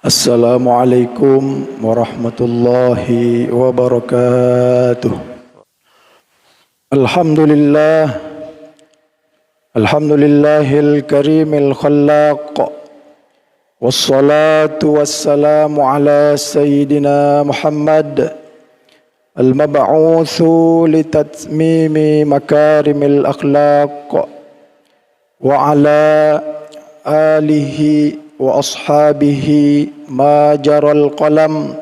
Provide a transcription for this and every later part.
Assalamualaikum warahmatullahi wabarakatuh. Alhamdulillahil karimil khallaq. Wassalatu wassalamu ala sayyidina Muhammad al-mab'utsu litatmimi makarimil akhlaq wa ala alihi wa ashabihi ma jaral qalam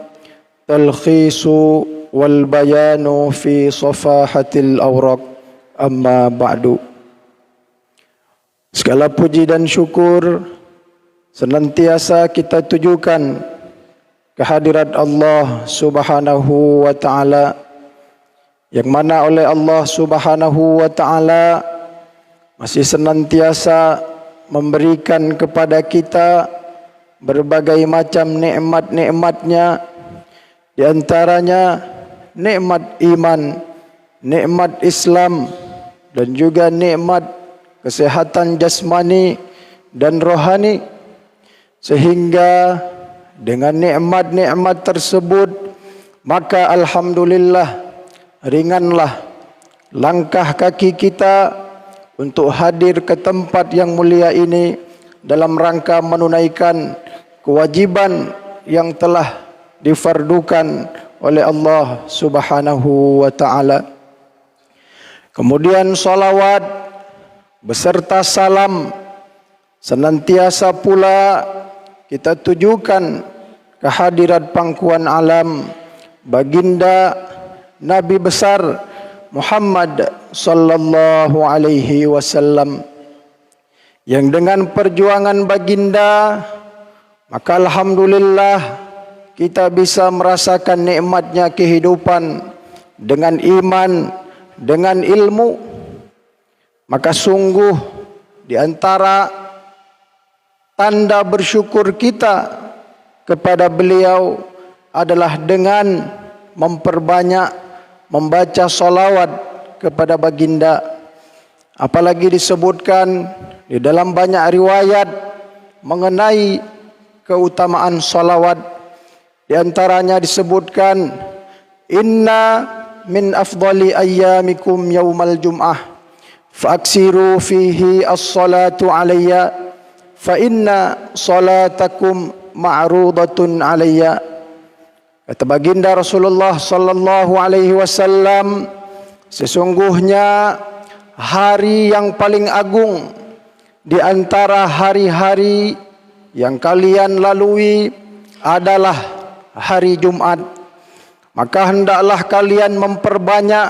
talkhisu wal bayanu fi safahatil awraq, amma ba'du. Segala puji dan syukur senantiasa kita tujukan kehadirat Allah Subhanahu wa taala, yang mana oleh Allah Subhanahu wa taala masih senantiasa memberikan kepada kita berbagai macam nikmat-nikmatnya, di antaranya nikmat iman, nikmat Islam, dan juga nikmat kesehatan jasmani dan rohani. Sehingga dengan nikmat-nikmat tersebut, maka alhamdulillah ringanlah langkah kaki kita untuk hadir ke tempat yang mulia ini dalam rangka menunaikan kewajiban yang telah difardukan oleh Allah Subhanahu wa taala. Kemudian salawat beserta salam senantiasa pula kita tujukan kehadirat pangkuan alam baginda Nabi besar Muhammad sallallahu alaihi wasallam, yang dengan perjuangan baginda maka alhamdulillah kita bisa merasakan nikmatnya kehidupan dengan iman, dengan ilmu. Maka sungguh di antara tanda bersyukur kita kepada beliau adalah dengan memperbanyak membaca salawat kepada baginda. Apalagi disebutkan di dalam banyak riwayat mengenai keutamaan salawat. Di antaranya disebutkan, inna min afdali ayyamikum yaumal jum'ah faaksiru fihi as-salatu alayya fa inna salatakum ma'rudatun alayya. Kata baginda Rasulullah sallallahu alaihi wasallam, sesungguhnya hari yang paling agung di antara hari-hari yang kalian lalui adalah hari Jumat. Maka hendaklah kalian memperbanyak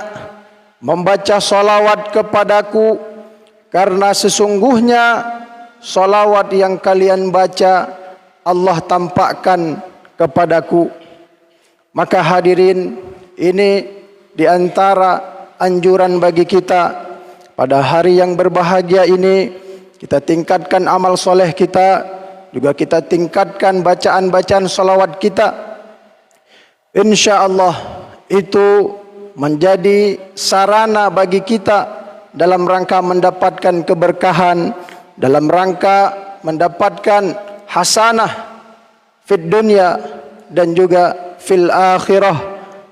membaca salawat kepadaku, karena sesungguhnya salawat yang kalian baca Allah tampakkan kepadaku. Maka hadirin, ini di antara anjuran bagi kita pada hari yang berbahagia ini, kita tingkatkan amal soleh kita, juga kita tingkatkan bacaan-bacaan salawat kita. InsyaAllah itu menjadi sarana bagi kita dalam rangka mendapatkan keberkahan, dalam rangka mendapatkan hasanah fid dunya dan juga fil akhirah,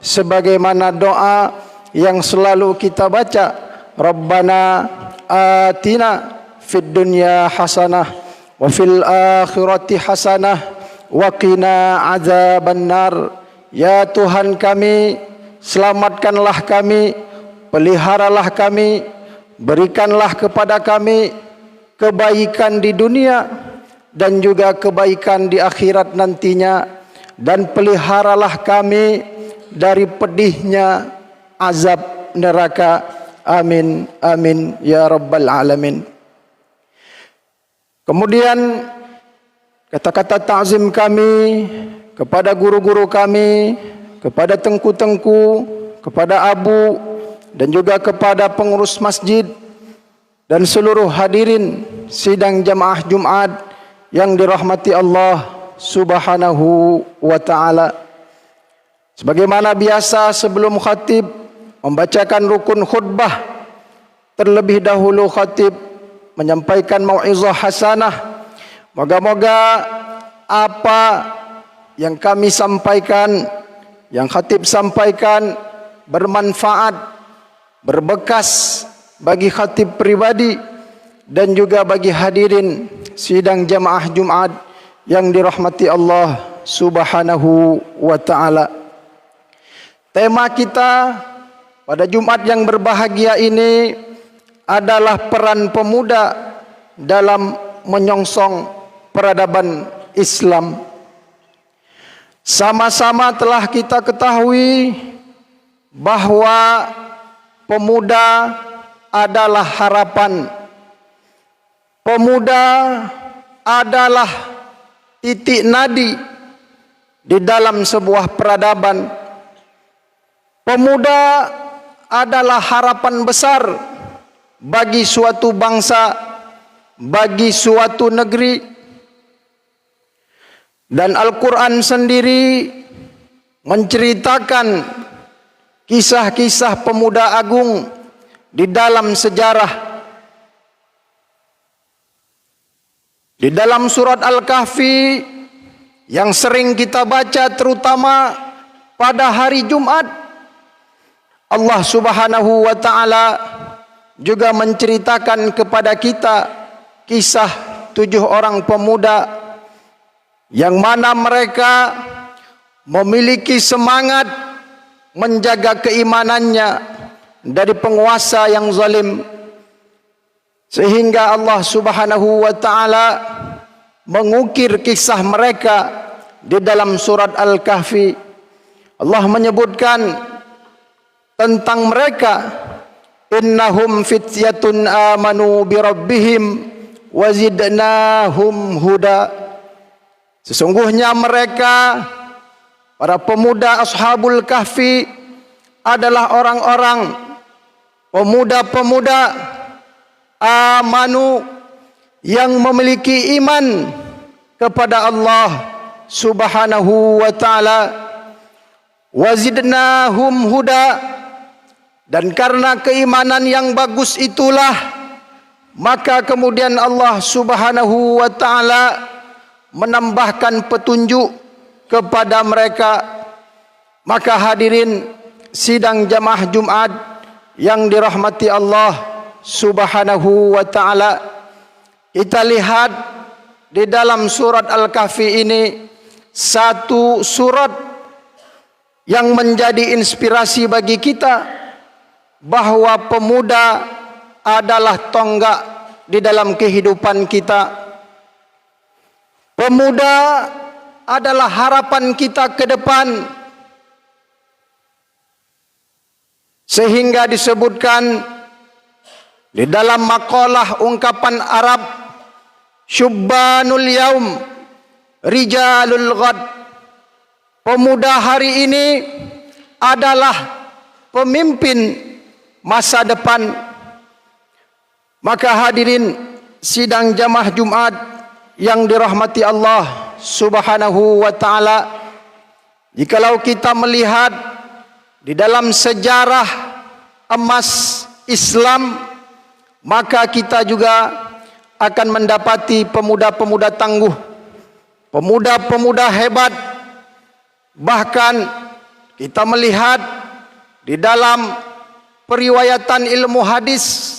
sebagaimana doa yang selalu kita baca, Rabbana atina fid dunya hasanah wa fil akhirati hasanah wa qina azabannar. Ya Tuhan kami, selamatkanlah kami, peliharalah kami, berikanlah kepada kami kebaikan di dunia dan juga kebaikan di akhirat nantinya, dan peliharalah kami dari pedihnya azab neraka. Amin amin ya rabbal alamin. Kemudian kata-kata ta'zim kami kepada guru-guru kami, kepada tengku-tengku, kepada abu, dan juga kepada pengurus masjid dan seluruh hadirin sidang jamaah Jumat yang dirahmati Allah Subhanahu wa ta'ala. Sebagaimana biasa, sebelum khatib membacakan rukun khutbah, terlebih dahulu khatib menyampaikan mau'izah hasanah. Moga-moga apa yang kami sampaikan, yang khatib sampaikan bermanfaat, berbekas bagi khatib pribadi dan juga bagi hadirin sidang jamaah Jumat yang dirahmati Allah Subhanahu wa taala. Tema kita pada Jumat yang berbahagia ini adalah peran pemuda dalam menyongsong peradaban Islam. Sama-sama telah kita ketahui bahwa pemuda adalah harapan. Pemuda adalah titik nadi di dalam sebuah peradaban. Pemuda adalah harapan besar bagi suatu bangsa, bagi suatu negeri. Dan Al-Quran sendiri menceritakan kisah-kisah pemuda agung di dalam sejarah. Di dalam surat Al-Kahfi yang sering kita baca terutama pada hari Jumat, Allah Subhanahu wa taala juga menceritakan kepada kita kisah 7 orang pemuda yang mana mereka memiliki semangat menjaga keimanannya dari penguasa yang zalim, sehingga Allah Subhanahu wa taala mengukir kisah mereka di dalam surat Al-Kahfi. Allah menyebutkan tentang mereka, innahum fityatun amanu birabbihim wazidnahum huda. Sesungguhnya mereka, para pemuda Ashabul Kahfi, adalah orang-orang pemuda-pemuda amanu yang memiliki iman kepada Allah Subhanahu wa taala, wazidnahum huda, dan karena keimanan yang bagus itulah maka kemudian Allah Subhanahu wa taala menambahkan petunjuk kepada mereka. Maka hadirin sidang jamaah Jumat yang dirahmati Allah Subhanahu wa taala, kita lihat di dalam surat Al-Kahfi ini satu surat yang menjadi inspirasi bagi kita bahwa pemuda adalah tonggak di dalam kehidupan kita. Pemuda adalah harapan kita ke depan, sehingga disebutkan di dalam makalah ungkapan Arab, syubbanul yaum rijalul ghad. Pemuda hari ini adalah pemimpin masa depan. Maka hadirin sidang jamaah Jumat yang dirahmati Allah Subhanahu wa taala, jikalau kita melihat di dalam sejarah emas Islam, maka kita juga akan mendapati pemuda-pemuda tangguh, pemuda-pemuda hebat. Bahkan kita melihat di dalam periwayatan ilmu hadis,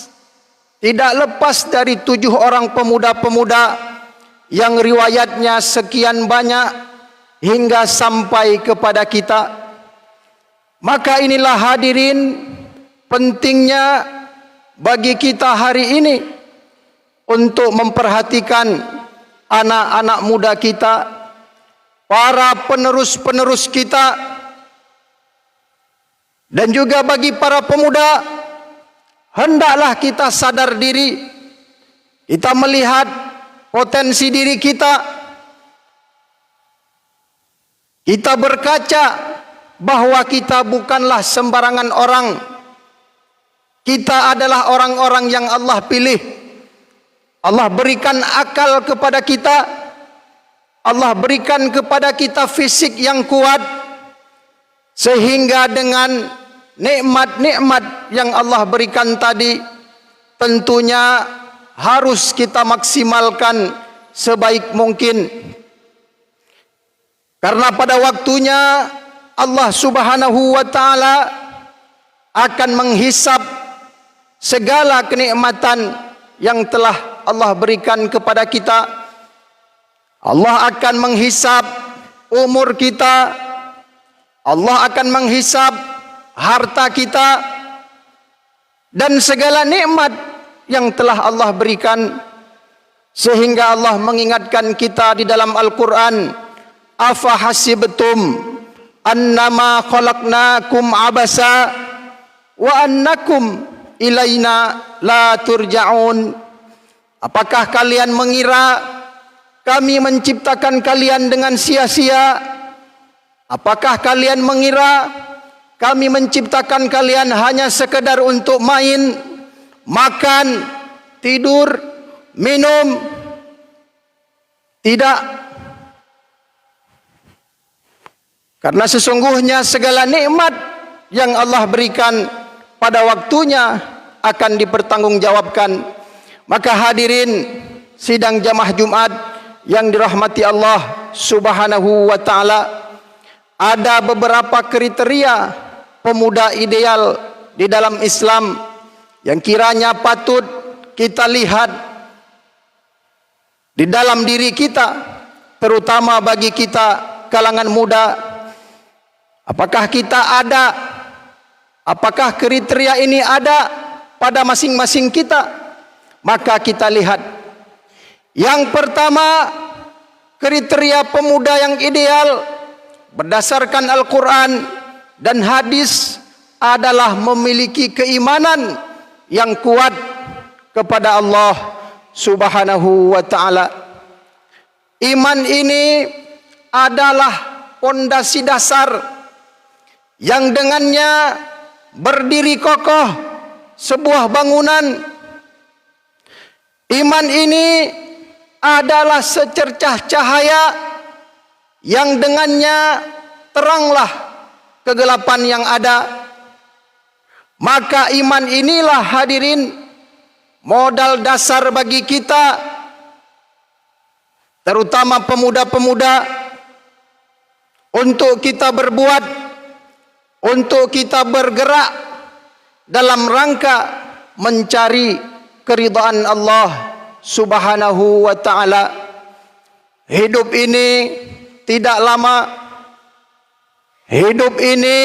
tidak lepas dari 7 orang pemuda-pemuda yang riwayatnya sekian banyak hingga sampai kepada kita. Maka inilah hadirin pentingnya bagi kita hari ini untuk memperhatikan anak-anak muda kita, para penerus-penerus kita, dan juga bagi para pemuda, hendaklah kita sadar diri. Kita melihat potensi diri kita. Kita berkaca bahwa kita bukanlah sembarangan orang. Kita adalah orang-orang yang Allah pilih. Allah berikan akal kepada kita. Allah berikan kepada kita fisik yang kuat, sehingga dengan nikmat-nikmat yang Allah berikan tadi, tentunya harus kita maksimalkan sebaik mungkin. Karena pada waktunya Allah Subhanahu wa taala akan menghisap segala kenikmatan yang telah Allah berikan kepada kita. Allah akan menghisap umur kita. Allah akan menghisap harta kita dan segala nikmat yang telah Allah berikan. Sehingga Allah mengingatkan kita di dalam Al-Quran, afa hasibtum annama khalaqnakum abasa wa annakum ilaina la turja'un. Apakah kalian mengira kami menciptakan kalian dengan sia-sia? Apakah kalian mengira kami menciptakan kalian hanya sekedar untuk main, makan, tidur, minum? Tidak. Karena sesungguhnya segala nikmat yang Allah berikan pada waktunya akan dipertanggungjawabkan. Maka hadirin sidang jamaah Jumat yang dirahmati Allah Subhanahu wa taala, ada beberapa kriteria pemuda ideal di dalam Islam yang kiranya patut kita lihat di dalam diri kita, terutama bagi kita kalangan muda. Apakah kita ada? Apakah kriteria ini ada pada masing-masing kita? Maka kita lihat. Yang pertama, kriteria pemuda yang ideal berdasarkan Al-Quran dan hadis adalah memiliki keimanan yang kuat kepada Allah Subhanahu wa ta'ala. Iman ini adalah pondasi dasar yang dengannya berdiri kokoh sebuah bangunan. Iman ini adalah secercah cahaya yang dengannya teranglah kegelapan yang ada. Maka iman inilah hadirin modal dasar bagi kita, terutama pemuda-pemuda, untuk kita berbuat, untuk kita bergerak dalam rangka mencari keridhaan Allah Subhanahu wa ta'ala. Hidup ini tidak lama, hidup ini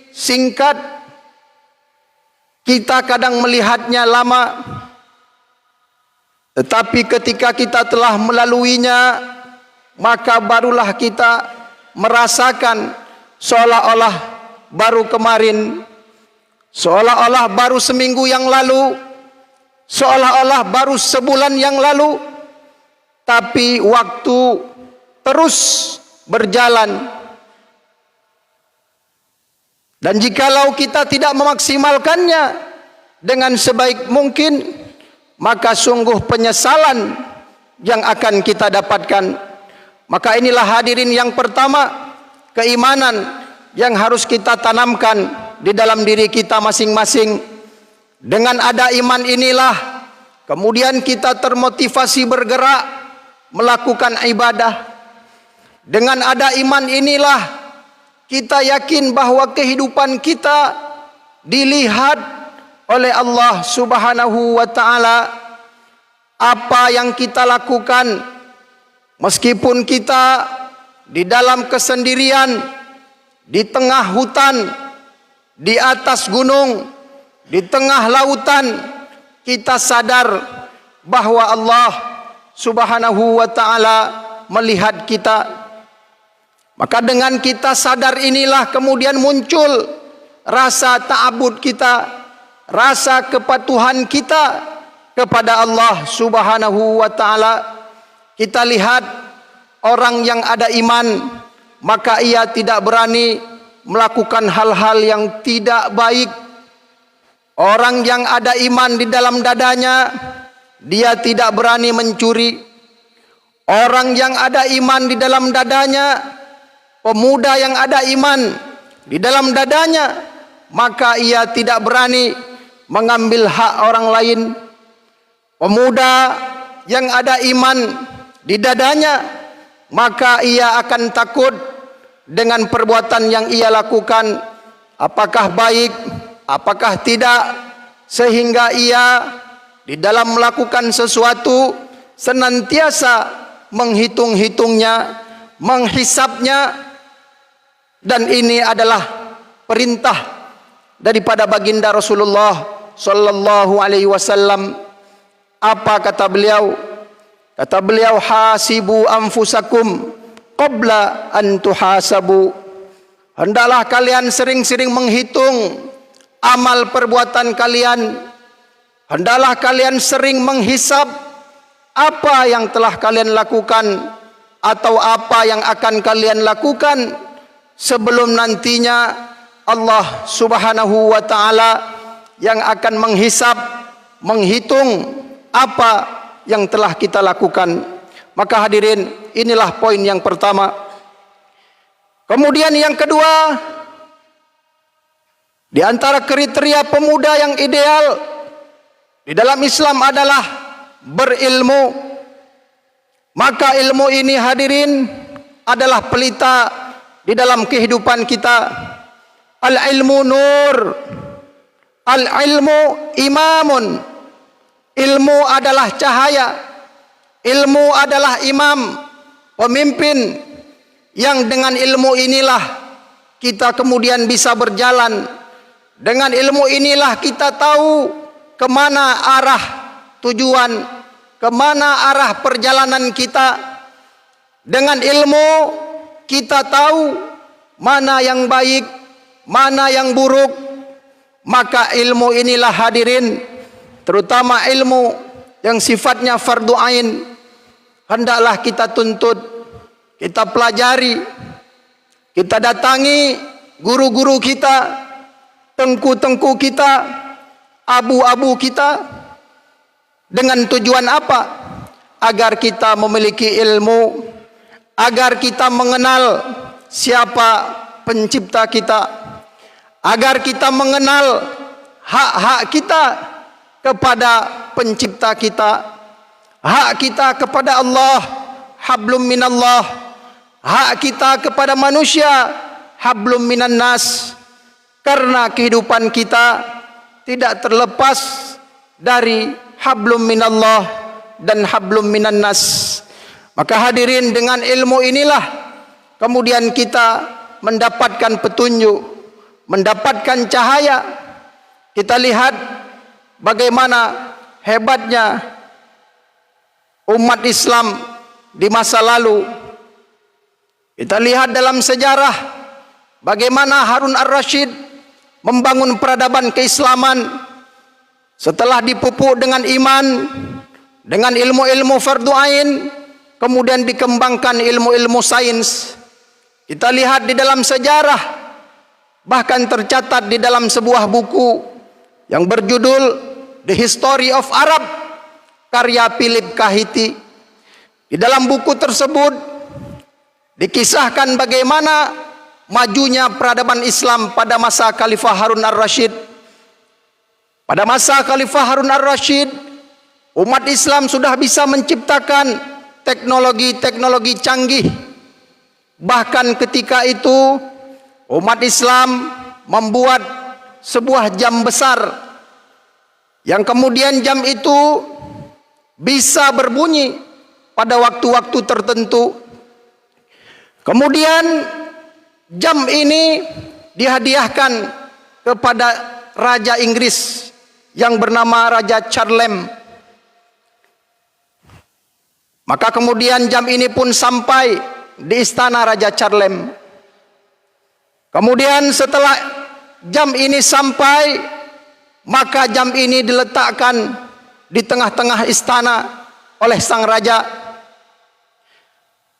singkat. Kita kadang melihatnya lama, tetapi ketika kita telah melaluinya, maka barulah kita merasakan seolah-olah baru kemarin, seolah-olah baru seminggu yang lalu, seolah-olah baru sebulan yang lalu. Tapi waktu terus berjalan, dan jikalau kita tidak memaksimalkannya dengan sebaik mungkin, maka sungguh penyesalan yang akan kita dapatkan. Maka inilah hadirin yang pertama, keimanan yang harus kita tanamkan di dalam diri kita masing-masing. Dengan ada iman inilah kemudian kita termotivasi bergerak melakukan ibadah. Dengan ada iman inilah kita yakin bahwa kehidupan kita dilihat oleh Allah Subhanahu wa ta'ala. Apa yang kita lakukan, meskipun kita di dalam kesendirian, di tengah hutan, di atas gunung, di tengah lautan, kita sadar bahwa Allah Subhanahu wa ta'ala melihat kita. Maka dengan kita sadar inilah kemudian muncul rasa ta'abud kita, rasa kepatuhan kita kepada Allah Subhanahu wa ta'ala. Kita lihat orang yang ada iman, maka ia tidak berani melakukan hal-hal yang tidak baik. Orang yang ada iman di dalam dadanya, dia tidak berani mencuri. Orang yang ada iman di dalam dadanya, pemuda yang ada iman di dalam dadanya, maka ia tidak berani mengambil hak orang lain. Pemuda yang ada iman di dadanya, maka ia akan takut dengan perbuatan yang ia lakukan, apakah baik, apakah tidak, sehingga ia di dalam melakukan sesuatu senantiasa menghitung-hitungnya, menghisapnya. Dan ini adalah perintah daripada baginda Rasulullah sallallahu alaihi wasallam. Apa kata beliau? Kata beliau, hasibu anfusakum qabla an tuhasabu. Hendaklah kalian sering-sering menghitung amal perbuatan kalian. Hendaklah kalian sering menghisap apa yang telah kalian lakukan atau apa yang akan kalian lakukan sebelum nantinya Allah Subhanahu wa taala yang akan menghisap, menghitung apa yang telah kita lakukan. Maka hadirin, inilah poin yang pertama. Kemudian yang kedua, di antara kriteria pemuda yang ideal di dalam Islam adalah berilmu. Maka ilmu ini hadirin adalah pelita di dalam kehidupan kita. Al-ilmu nur, al-ilmu imamun. Ilmu adalah cahaya, ilmu adalah imam, pemimpin, yang dengan ilmu inilah kita kemudian bisa berjalan. Dengan ilmu inilah kita tahu kemana arah tujuan, kemana arah perjalanan kita. Dengan ilmu kita tahu mana yang baik, mana yang buruk. Maka ilmu inilah hadirin, terutama ilmu yang sifatnya fardu ain, hendaklah kita tuntut, kita pelajari, kita datangi guru-guru kita, tengku-tengku kita, abu-abu kita. Dengan tujuan apa? Agar kita memiliki ilmu, agar kita mengenal siapa pencipta kita, agar kita mengenal hak-hak kita kepada pencipta kita, hak kita kepada Allah, hablum minallah, hak kita kepada manusia, hablum minan nas. Karena kehidupan kita tidak terlepas dari hablum minallah dan hablum minan nas. Maka hadirin, dengan ilmu inilah kemudian kita mendapatkan petunjuk, mendapatkan cahaya. Kita lihat bagaimana hebatnya umat Islam di masa lalu. Kita lihat dalam sejarah bagaimana Harun ar-Rasyid membangun peradaban keislaman setelah dipupuk dengan iman, dengan ilmu-ilmu fardu ain, kemudian dikembangkan ilmu-ilmu sains. Kita lihat di dalam sejarah, bahkan tercatat di dalam sebuah buku yang berjudul The History of Arab, karya Philip Kahiti. Di dalam buku tersebut dikisahkan bagaimana majunya peradaban Islam pada masa Khalifah Harun ar-Rasyid. Pada masa Khalifah Harun ar-Rasyid, umat Islam sudah bisa menciptakan teknologi-teknologi canggih. Bahkan ketika itu umat Islam membuat sebuah jam besar, yang kemudian jam itu bisa berbunyi pada waktu-waktu tertentu. Kemudian jam ini dihadiahkan kepada Raja Inggris yang bernama Raja Charlemagne. Maka kemudian jam ini pun sampai di istana Raja Charlemagne. Kemudian setelah jam ini sampai, maka jam ini diletakkan di tengah-tengah istana oleh sang raja.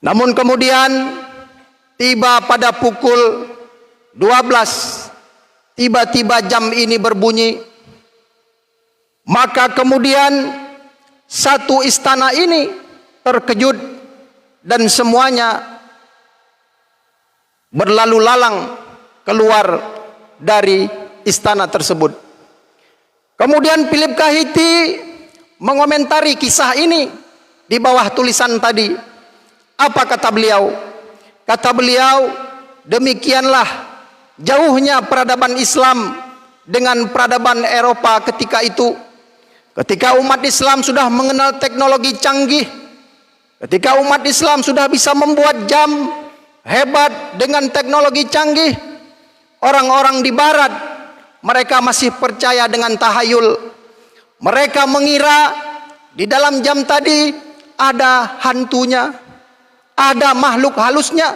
Namun kemudian tiba pada pukul 12, tiba-tiba jam ini berbunyi. Maka kemudian satu istana ini terkejut dan semuanya berlalu lalang keluar dari istana tersebut. Kemudian Philip Kahiti mengomentari kisah ini di bawah tulisan tadi. Apa kata beliau? Kata beliau, demikianlah jauhnya peradaban Islam dengan peradaban Eropa ketika itu. Ketika umat Islam sudah mengenal teknologi canggih, ketika umat Islam sudah bisa membuat jam hebat dengan teknologi canggih, orang-orang di barat mereka masih percaya dengan tahayul. Mereka mengira di dalam jam tadi ada hantunya, ada makhluk halusnya,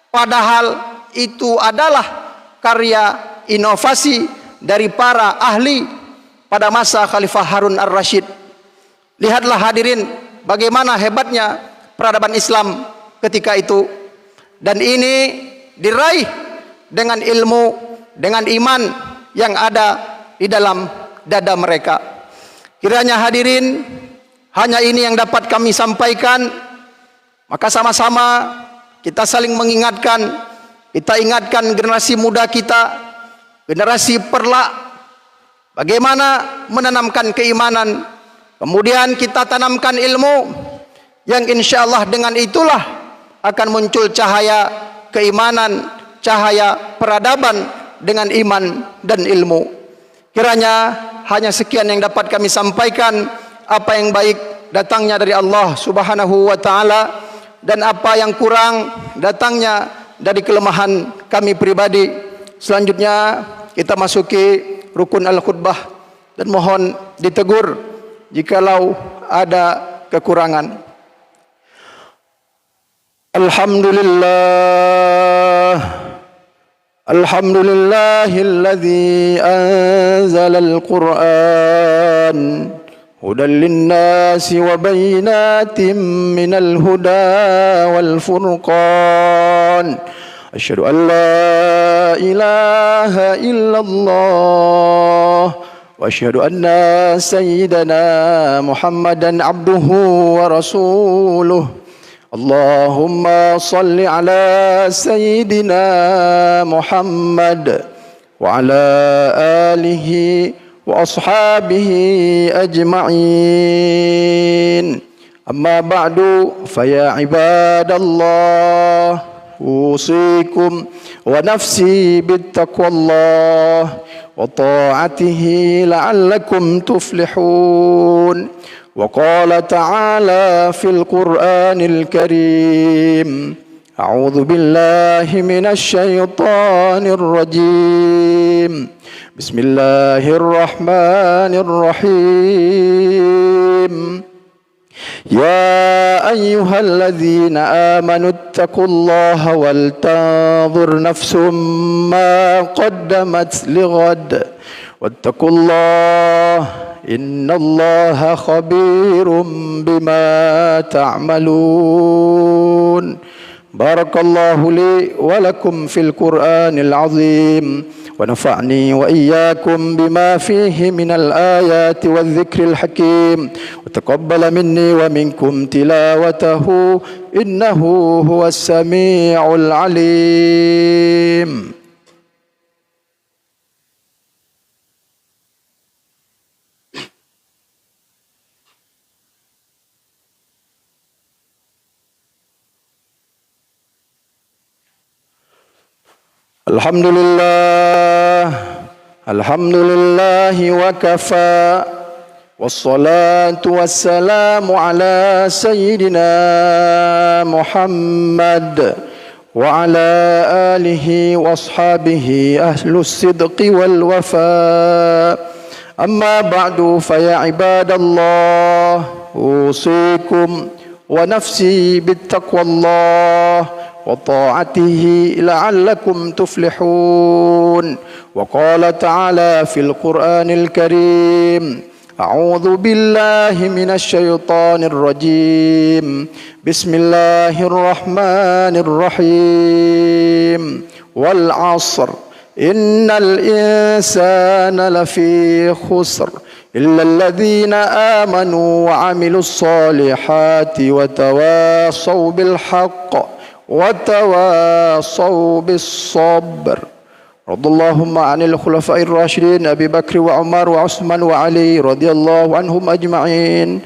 padahal itu adalah karya inovasi dari para ahli pada masa Khalifah Harun ar-Rasyid. Lihatlah hadirin bagaimana hebatnya peradaban Islam ketika itu, dan ini diraih dengan ilmu, dengan iman yang ada di dalam dada mereka. Kiranya hadirin, hanya ini yang dapat kami sampaikan. Maka sama-sama kita saling mengingatkan, kita ingatkan generasi muda kita, generasi perlak, bagaimana menanamkan keimanan, kemudian kita tanamkan ilmu yang insya Allah dengan itulah akan muncul cahaya keimanan, cahaya peradaban dengan iman dan ilmu. Kiranya hanya sekian yang dapat kami sampaikan. Apa yang baik datangnya dari Allah Subhanahu wa taala, dan apa yang kurang datangnya dari kelemahan kami pribadi. Selanjutnya kita masuki rukun al-khutbah, dan mohon ditegur jikalau ada kekurangan. Alhamdulillahilladzi anzalal Qur'an hudan linnasi wa bayyinatin minal huda wal furqan. Asyhadu an la ilaha illallah wa asyhadu anna sayyidana Muhammadan abduhu wa rasuluh. Allahumma salli ala sayyidina Muhammad wa ala alihi wa ashabihi ajma'in. Amma ba'du, faya ibadallah, usikum wa nafsi bittaqwallah wa ta'atihi la'allakum tuflihun. وقال تعالى في القرآن الكريم: أعوذ بالله من الشيطان الرجيم بسم الله الرحمن الرحيم يا أيها الذين آمنوا اتقوا الله ولتنظر نفس ما قدمت لغد واتقوا الله إن الله خبير بما تعملون. بارك الله لي ولكم في القرآن العظيم، ونفعني وإياكم بما فيه من الآيات والذكر الحكيم، وتقبل مني ومنكم تلاوته إنه هو السميع العليم. Alhamdulillah wa kafa, wassalatu wassalamu ala sayyidina Muhammad wa ala alihi wa ashabihi ahlus sidqi wal wafa. Amma ba'du, faya ibadallah, usikum wa nafsi bittaqwallah وطاعته لعلكم تفلحون. وقال تعالى في القرآن الكريم: أعوذ بالله من الشيطان الرجيم بسم الله الرحمن الرحيم والعصر إن الإنسان لفي خسر إلا الذين آمنوا وعملوا الصالحات وتواصوا بالحق وتواصوا بالصبر. رضي اللهم عن الخلفاء الراشدين أبي بكر وعمر وعثمان وعلي رضي الله عنهم أجمعين.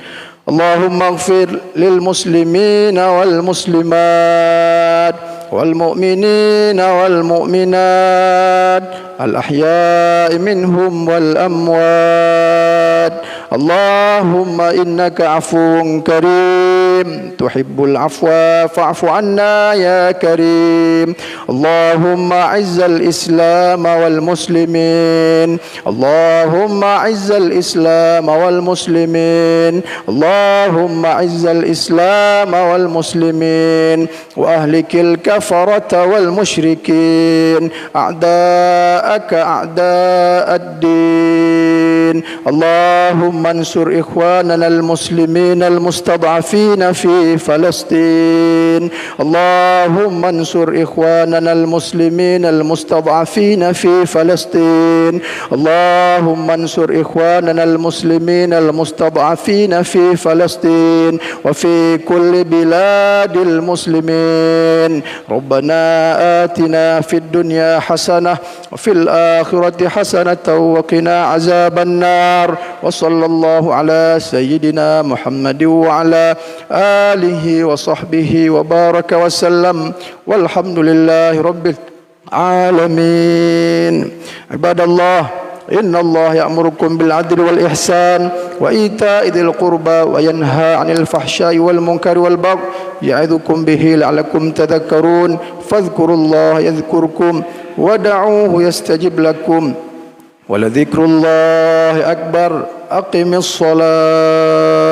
اللهم اغفر للمسلمين والمسلمات والمؤمنين والمؤمنات الأحياء منهم والأموات. اللهم إنك عفو كريم تحب العفو فاعف عنا يا كريم. اللهم أعز الإسلام والمسلمين، اللهم أعز الإسلام والمسلمين، اللهم أعز الإسلام والمسلمين وأهلك الكفرة والمشركين أعداءك أعداء الدين. اللهم انصر إخواننا المسلمين المستضعفين في فلسطين. اللهم انصر إخواننا المسلمين المستضعفين في فلسطين. اللهم انصر إخواننا المسلمين المستضعفين في فلسطين وفي كل بلاد المسلمين. ربنا آتنا في الدنيا حسنة وفي الآخرة حسنة وقنا عذاب النار. وصلى الله على سيدنا محمد وعلى آله وصحبه وبارك وسلم والحمد لله رب العالمين. عباد الله، إن الله يأمركم بالعدل والإحسان وإيتاء ذي القربى وينهى عن الفحشاء والمنكر والبغي يعظكم به لعلكم تذكرون. فاذكروا الله يذكركم ودعوه يستجب لكم ولذكر الله أكبر. أقم الصلاة.